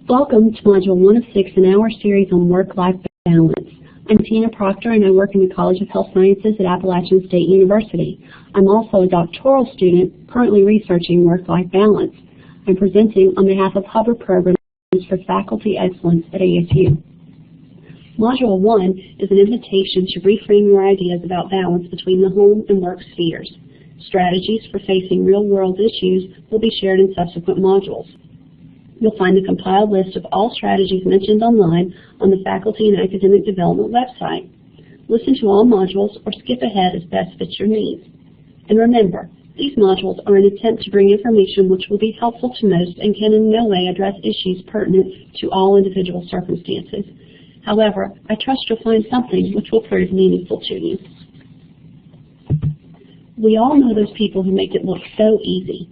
Welcome to Module 1 of 6 in our series on work-life balance. I'm Tina Proctor and I work in the College of Health Sciences at Appalachian State University. I'm also a doctoral student currently researching work-life balance. I'm presenting on behalf of Hubbard Programs for Faculty Excellence at ASU. Module 1 is an invitation to reframe your ideas about balance between the home and work spheres. Strategies for facing real-world issues will be shared in subsequent modules. You'll find a compiled list of all strategies mentioned online on the Faculty and Academic Development website. Listen to all modules or skip ahead as best fits your needs. And remember, these modules are an attempt to bring information which will be helpful to most and can in no way address issues pertinent to all individual circumstances. However, I trust you'll find something which will prove meaningful to you. We all know those people who make it look so easy.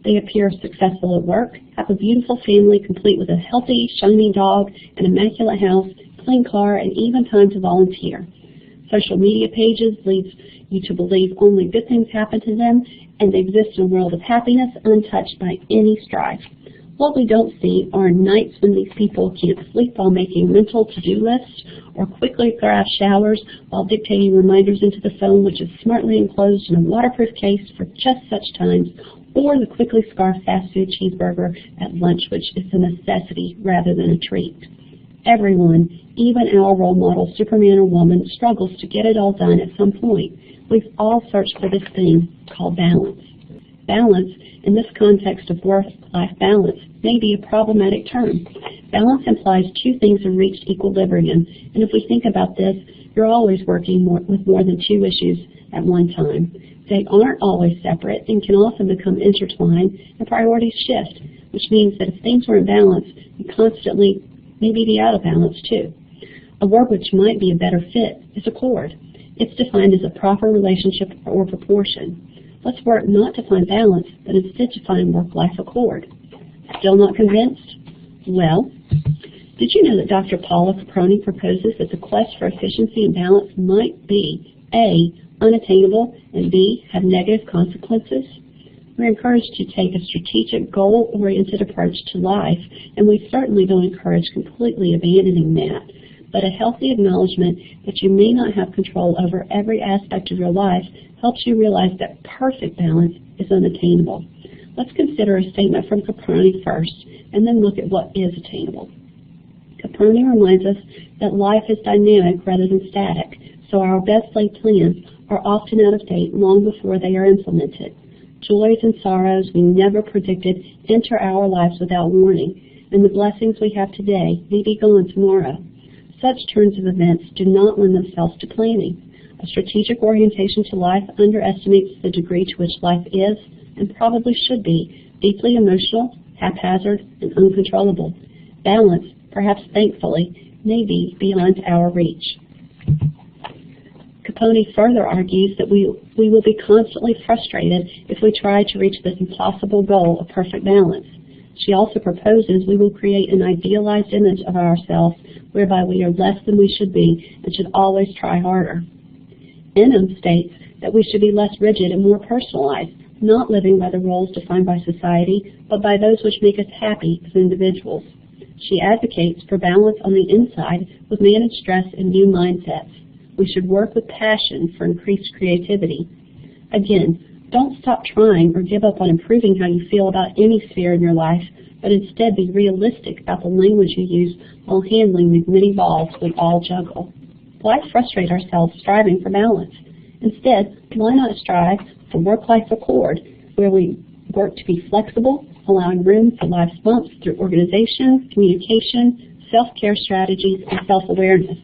They appear successful at work, have a beautiful family complete with a healthy, shiny dog, an immaculate house, clean car, and even time to volunteer. Social media pages leads you to believe only good things happen to them, and they exist in a world of happiness untouched by any strife. What we don't see are nights when these people can't sleep while making mental to-do lists, or quickly grab showers while dictating reminders into the phone, which is smartly enclosed in a waterproof case for just such times, or the quickly scarfed fast food cheeseburger at lunch, which is a necessity rather than a treat. Everyone, even our role model, Superman or woman, struggles to get it all done at some point. We've all searched for this thing called balance. Balance, in this context of work-life balance, may be a problematic term. Balance implies two things have reached equilibrium, and if we think about this, you're always working with more than two issues at one time. They aren't always separate and can often become intertwined, and priorities shift, which means that if things are in balance, you constantly maybe be out of balance too. A word which might be a better fit is accord. It's defined as a proper relationship or proportion. Let's work not to find balance, but instead to find work-life accord. Still not convinced? Well, did you know that Dr. Paula Caproni proposes that the quest for efficiency and balance might be A, unattainable, and B, have negative consequences? We're encouraged to take a strategic, goal-oriented approach to life, and we certainly don't encourage completely abandoning that. But a healthy acknowledgement that you may not have control over every aspect of your life helps you realize that perfect balance is unattainable. Let's consider a statement from Caproni first, and then look at what is attainable. Caproni reminds us that life is dynamic rather than static, so our best-laid plans are often out of date long before they are implemented. Joys and sorrows we never predicted enter our lives without warning, and the blessings we have today may be gone tomorrow. Such turns of events do not lend themselves to planning. A strategic orientation to life underestimates the degree to which life is, and probably should be, deeply emotional, haphazard, and uncontrollable. Balance, perhaps thankfully, may be beyond our reach. Caproni further argues that we will be constantly frustrated if we try to reach this impossible goal of perfect balance. She also proposes we will create an idealized image of ourselves whereby we are less than we should be and should always try harder. Enum states that we should be less rigid and more personalized, not living by the roles defined by society, but by those which make us happy as individuals. She advocates for balance on the inside with managed stress and new mindsets. We should work with passion for increased creativity. Again, don't stop trying or give up on improving how you feel about any sphere in your life, but instead be realistic about the language you use while handling the many balls we all juggle. Why frustrate ourselves striving for balance? Instead, why not strive for work-life accord, where we work to be flexible, allowing room for life's bumps through organization, communication, self-care strategies, and self-awareness?